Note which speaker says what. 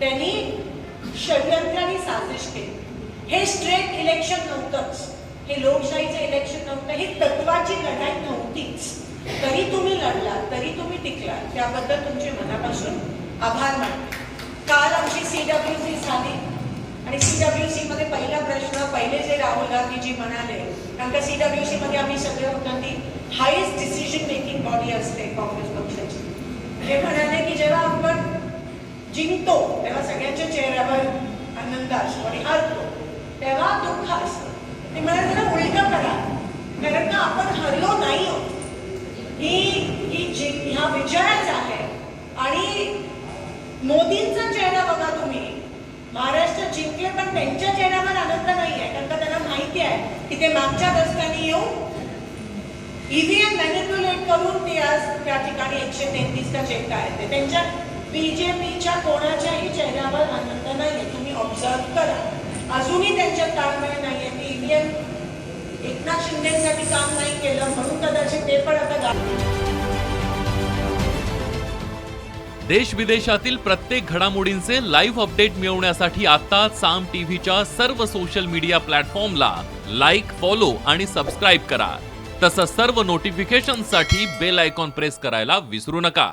Speaker 1: त्यांनी षडयंत्राने साजिश केली. हे स्ट्रेट इलेक्शन नव्हतंच, हे लोकशाहीचं इलेक्शन नव्हतं, ही तत्वाची लढाई नव्हतीच. तरी तुम्ही लढला, तरी तुम्ही टिकला, त्याबद्दल तुमचे मनापासून आभार मानते. काल आमची CWC झाली आणि CWC मध्ये पहिला प्रश्न, पहिले जे राहुल गांधीजी म्हणाले, कारण का CWC मध्ये आम्ही सगळे होतो, ती हायेस्ट डिसिजन मेकिंग बॉडी असते काँग्रेस पक्षाची. ते म्हणाले की जेव्हा आपण जिंकतो तेव्हा सगळ्यांच्या चेहऱ्यावर आनंद असतो आणि हरतो तेव्हा दुःख असतं. ते म्हणाले त्याला उलट करा, कारण का आपण हरलो नाही आहोत. ह्या विजयाच आहे. आणि मोदींचा चेहरा बघा तुम्ही, महाराष्ट्र जिंकले पण त्यांच्या चेहऱ्यावर आनंद नाही आहे, कारण का त्यांना माहिती आहे की ते मागच्या दशकांनी येऊन EVM मॅनिप्युलेट करून ते आज त्या ठिकाणी 133 का चेक आहेत. ते त्यांच्या BJPच्या कोणाच्याही चेहऱ्यावर आनंद नाहीये. तुम्ही ऑब्झर्व करा, अजूनही त्यांच्यात ताळमेळ नाहीये. ते EVM एकनाथ शिंदेसाठी काम नाही केलं म्हणून कदाचित ते पण आता.
Speaker 2: देश विदेशातील प्रत्येक घडामोडींचे लाईव्ह अपडेट मिळवण्यासाठी आता साम टीव्हीच्या सर्व सोशल मीडिया प्लॅटफॉर्मला लाईक, फॉलो आणि सबस्क्राईब करा. तसंच सर्व नोटिफिकेशनसाठी बेल आयकॉन प्रेस करायला विसरू नका.